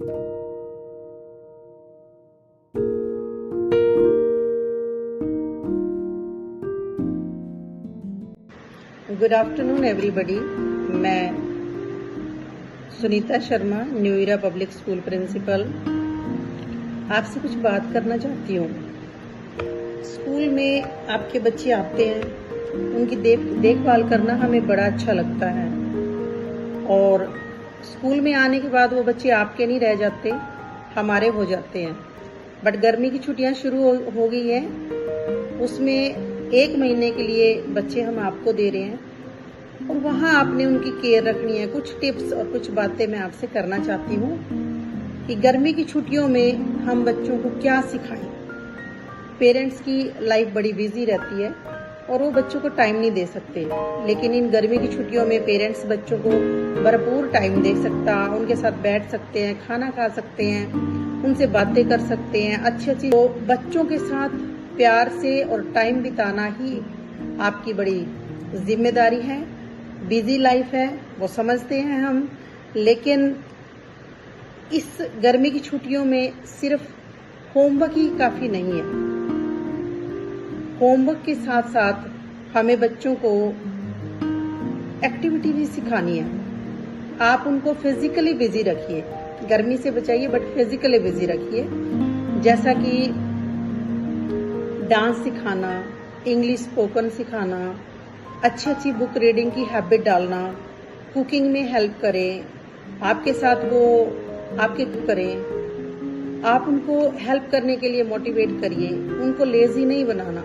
Good afternoon everybody. मैं Sunita Sharma, new era public school principal, आपसे कुछ बात करना चाहती हूँ। स्कूल में आपके बच्चे आते हैं, उनकी देखभाल करना हमें बड़ा अच्छा लगता है। और स्कूल में आने के बाद वो बच्चे आपके नहीं रह जाते, हमारे हो जाते हैं। बट गर्मी की छुट्टियां शुरू हो गई है, उसमें 1 महीने के लिए बच्चे हम आपको दे रहे हैं और वहाँ आपने उनकी केयर रखनी है। कुछ टिप्स और कुछ बातें मैं आपसे करना चाहती हूँ कि गर्मी की छुट्टियों में हम बच्चों को क्या सिखाएं। पेरेंट्स की लाइफ बड़ी बिजी रहती है और वो बच्चों को टाइम नहीं दे सकते, लेकिन इन गर्मी की छुट्टियों में पेरेंट्स बच्चों को भरपूर टाइम दे सकता, उनके साथ बैठ सकते हैं, खाना खा सकते हैं, उनसे बातें कर सकते हैं अच्छी। तो बच्चों के साथ प्यार से और टाइम बिताना ही आपकी बड़ी जिम्मेदारी है। बिजी लाइफ है, वो समझते हैं हम, लेकिन इस गर्मी की छुट्टियों में सिर्फ होमवर्क ही काफी नहीं है। होमवर्क के साथ साथ हमें बच्चों को एक्टिविटी भी सिखानी है। आप उनको फिजिकली बिजी रखिए, गर्मी से बचाइए बट फिजिकली बिजी रखिए, जैसा कि डांस सिखाना, इंग्लिश स्पोकन सिखाना, अच्छी बुक रीडिंग की हैबिट डालना, कुकिंग में हेल्प करें, आपके साथ वो आपके करें, आप उनको हेल्प करने के लिए मोटिवेट करिए, उनको लेजी नहीं बनाना।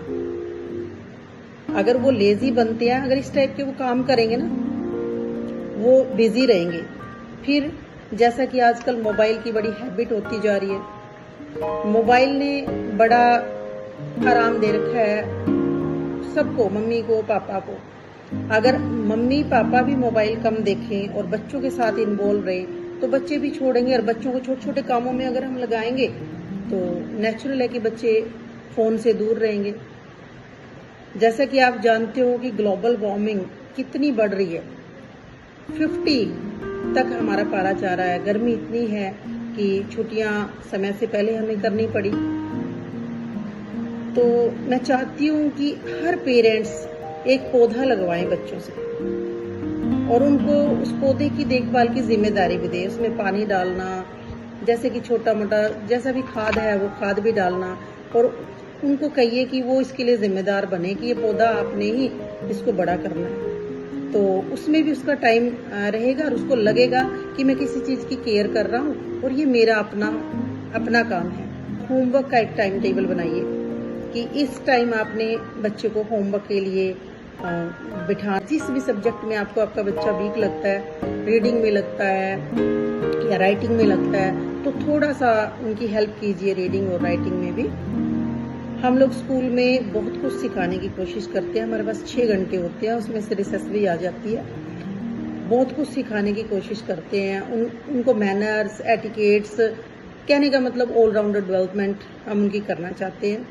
अगर वो लेजी बनते हैं, अगर इस टाइप के वो काम करेंगे ना, वो बिजी रहेंगे। फिर जैसा कि आजकल मोबाइल की बड़ी हैबिट होती जा रही है, मोबाइल ने बड़ा आराम दे रखा है सबको, मम्मी को, पापा को। अगर मम्मी पापा भी मोबाइल कम देखें और बच्चों के साथ इन्वॉल्व रहे तो बच्चे भी छोड़ेंगे। और बच्चों को छोटे छोटे कामों में अगर हम लगाएंगे तो नेचुरल है कि बच्चे फोन से दूर रहेंगे। जैसा कि आप जानते हो कि ग्लोबल वार्मिंग कितनी बढ़ रही है, 50 तक हमारा पारा जा रहा है। गर्मी इतनी है कि छुट्टियां समय से पहले हमें करनी पड़ी। तो मैं चाहती हूँ कि हर पेरेंट्स एक पौधा लगवाएं बच्चों से और उनको उस पौधे की देखभाल की जिम्मेदारी भी दे। उसमें पानी डालना, जैसे कि छोटा मोटा जैसा भी खाद है वो खाद भी डालना, और उनको कहिए कि वो इसके लिए जिम्मेदार बने कि ये पौधा आपने ही इसको बड़ा करना है। तो उसमें भी उसका टाइम रहेगा और उसको लगेगा कि मैं किसी चीज की केयर कर रहा हूँ और ये मेरा अपना काम है। होमवर्क का एक टाइम टेबल बनाइए कि इस टाइम आपने बच्चे को होमवर्क के लिए बिठा। जिस भी सब्जेक्ट में आपको आपका बच्चा वीक लगता है, रीडिंग में लगता है या राइटिंग में लगता है, तो थोड़ा सा उनकी हेल्प कीजिए रीडिंग और राइटिंग में भी। हम लोग स्कूल में बहुत कुछ सिखाने की कोशिश करते हैं, हमारे पास 6 घंटे होते हैं, उसमें से रिसेस भी आ जाती है। बहुत कुछ सिखाने की कोशिश करते हैं, उनको मैनर्स, एटिकेट्स, कहने का मतलब ऑलराउंडर डेवलपमेंट हम उनकी करना चाहते हैं।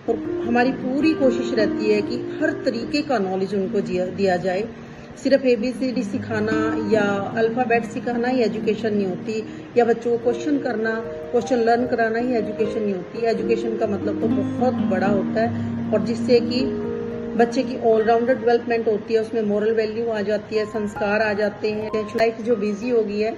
और हमारी पूरी कोशिश रहती है कि हर तरीके का नॉलेज उनको दिया जाए। सिर्फ ABCD सिखाना या अल्फ़ाबेट सिखाना ही एजुकेशन नहीं होती, या बच्चों को क्वेश्चन लर्न कराना ही एजुकेशन नहीं होती। एजुकेशन का मतलब तो बहुत बड़ा होता है, और जिससे कि बच्चे की ऑलराउंडर डेवलपमेंट होती है, उसमें मोरल वैल्यू आ जाती है, संस्कार आ जाते हैं। लाइफ जो बिजी हो गई है,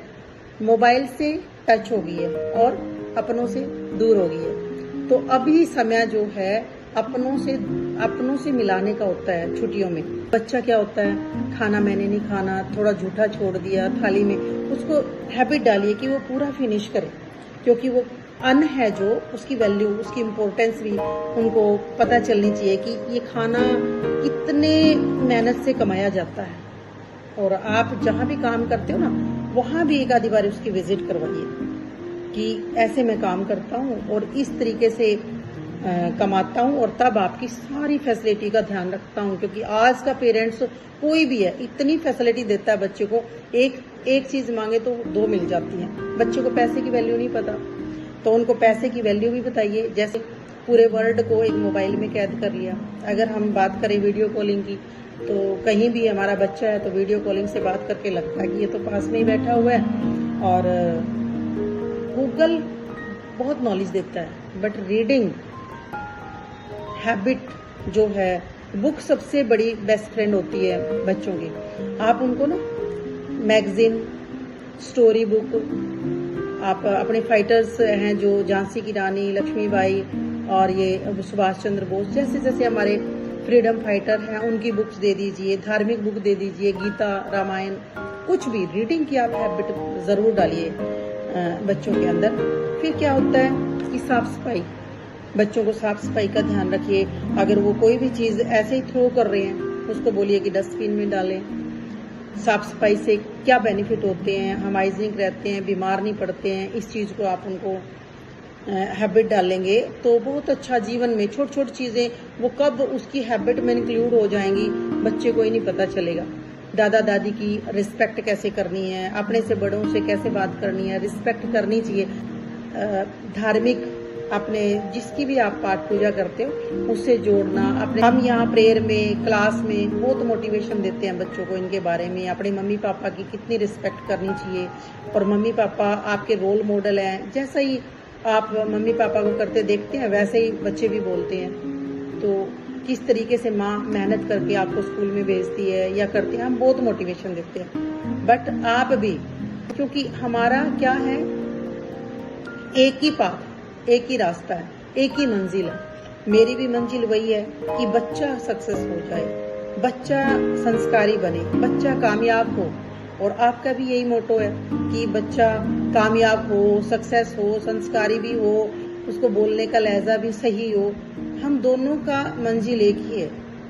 मोबाइल से टच हो गई है और अपनों से दूर हो गई है। तो अभी समय जो है अपनों से मिलाने का होता है छुट्टियों में। बच्चा क्या होता है, खाना मैंने नहीं खाना, थोड़ा झूठा छोड़ दिया थाली में, उसको हैबिट डालिए कि वो पूरा फिनिश करे, क्योंकि वो अन्न है जो उसकी वैल्यू, उसकी इम्पोर्टेंस भी उनको पता चलनी चाहिए कि ये खाना कितने मेहनत से कमाया जाता है। और आप जहाँ भी काम करते हो ना, वहाँ भी एक आधी बार उसकी विजिट करवाइए कि ऐसे मैं काम करता हूँ और इस तरीके से कमाता हूँ, और तब आपकी सारी फैसिलिटी का ध्यान रखता हूँ। क्योंकि आज का पेरेंट्स कोई भी है, इतनी फैसिलिटी देता है बच्चे को, एक चीज मांगे तो 2 मिल जाती है। बच्चे को पैसे की वैल्यू नहीं पता, तो उनको पैसे की वैल्यू भी बताइए। जैसे पूरे वर्ल्ड को एक मोबाइल में कैद कर लिया। अगर हम बात करें वीडियो कॉलिंग की, तो कहीं भी हमारा बच्चा है तो वीडियो कॉलिंग से बात करके लगता है कि ये तो पास में ही बैठा हुआ है, और गूगल बहुत नॉलेज देता है, बट रीडिंग हैबिट जो है, बुक सबसे बड़ी बेस्ट फ्रेंड होती है बच्चों की। आप उनको ना मैगजीन, स्टोरी बुक, आप अपने फाइटर्स हैं जो झांसी की रानी लक्ष्मीबाई और ये सुभाष चंद्र बोस जैसे जैसे हमारे फ्रीडम फाइटर हैं, उनकी बुक्स दे दीजिए, धार्मिक बुक दे दीजिए, गीता, रामायण, कुछ भी रीडिंग की आप हैबिट ज़रूर डालिए बच्चों के अंदर। फिर क्या होता है कि साफ सफाई, बच्चों को साफ सफाई का ध्यान रखिए। अगर वो कोई भी चीज़ ऐसे ही थ्रो कर रहे हैं, उसको बोलिए कि डस्टबिन में डालें। साफ सफाई से क्या बेनिफिट होते हैं, हम हाइजीनिक रहते हैं, बीमार नहीं पड़ते हैं, इस चीज़ को आप उनको हैबिट डालेंगे तो बहुत अच्छा जीवन में छोटी छोटी चीज़ें वो कब उसकी हैबिट में इंक्लूड हो जाएंगी बच्चे को ही नहीं पता चलेगा। दादा दादी की रिस्पेक्ट कैसे करनी है, अपने से बड़ों से कैसे बात करनी है, रिस्पेक्ट करनी चाहिए। धार्मिक अपने जिसकी भी आप पाठ पूजा करते हो उससे जोड़ना। अपने हम यहाँ प्रेयर में, क्लास में बहुत मोटिवेशन देते हैं बच्चों को इनके बारे में, अपने मम्मी पापा की कितनी रिस्पेक्ट करनी चाहिए। और मम्मी पापा आपके रोल मॉडल हैं, जैसा ही आप मम्मी पापा को करते देखते हैं वैसे ही बच्चे भी बोलते हैं। तो किस तरीके से माँ मेहनत करके आपको स्कूल में भेजती है या करते हैं, हम बहुत मोटिवेशन देते हैं। बट आप भी, क्योंकि हमारा क्या है, एक ही पाथ, एक ही रास्ता है, एक ही मंजिल है। मेरी भी मंजिल वही है कि बच्चा सक्सेस हो जाए, बच्चा संस्कारी बने, बच्चा कामयाब हो। और आपका भी यही मोटो है कि बच्चा कामयाब हो, सक्सेस हो, संस्कारी भी हो, उसको बोलने का लहजा भी सही हो। हम दोनों का मंजिल एक ही है,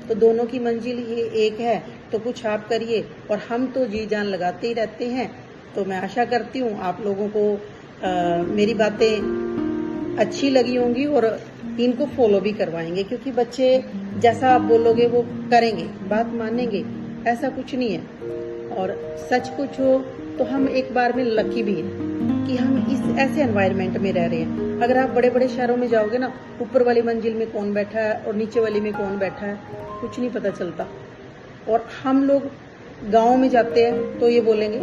तो दोनों की मंजिल ये एक है, तो कुछ आप करिए और हम तो जी जान लगाते ही रहते हैं। तो मैं आशा करती हूँ आप लोगों को मेरी बातें अच्छी लगी होंगी और इनको फॉलो भी करवाएंगे, क्योंकि बच्चे जैसा आप बोलोगे वो करेंगे, बात मानेंगे, ऐसा कुछ नहीं है। और सच कुछ हो तो हम एक बार में लकी भी हैं कि हम इस ऐसे एनवायरनमेंट में रह रहे हैं। अगर आप बड़े बड़े शहरों में जाओगे ना, ऊपर वाली मंजिल में कौन बैठा है और नीचे वाली में कौन बैठा है कुछ नहीं पता चलता। और हम लोग गांव में जाते हैं तो ये बोलेंगे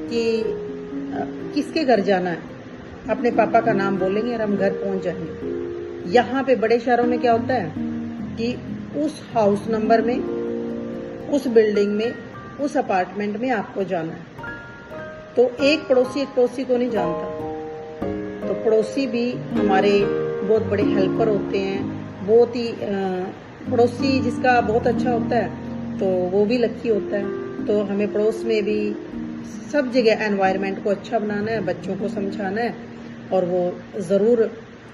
कि किसके घर जाना है, अपने पापा का नाम बोलेंगे और हम घर पहुंच जाएंगे। यहाँ पे बड़े शहरों में क्या होता है कि उस हाउस नंबर में, उस बिल्डिंग में, उस अपार्टमेंट में आपको जाना है। तो एक पड़ोसी को नहीं जानता। तो पड़ोसी भी हमारे बहुत बड़े हेल्पर होते हैं। बहुत ही पड़ोसी जिसका बहुत अच्छा होता है तो वो भी लकी होता है। तो हमें पड़ोस में भी सब जगह एनवायरनमेंट को अच्छा बनाना है, बच्चों को समझाना है और वो ज़रूर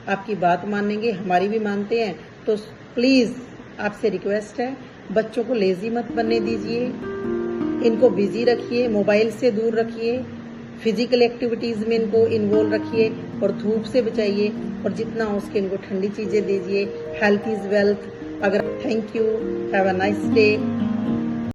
आपकी बात मानेंगे, हमारी भी मानते हैं। तो प्लीज़ आपसे रिक्वेस्ट है, बच्चों को लेजी मत बनने दीजिए, इनको बिजी रखिए, मोबाइल से दूर रखिए, फिजिकल एक्टिविटीज़ में इनको इन्वॉल्व रखिए और धूप से बचाइए और जितना हो सके इनको ठंडी चीज़ें दीजिए। Health is wealth. अगर thank you, have a nice day.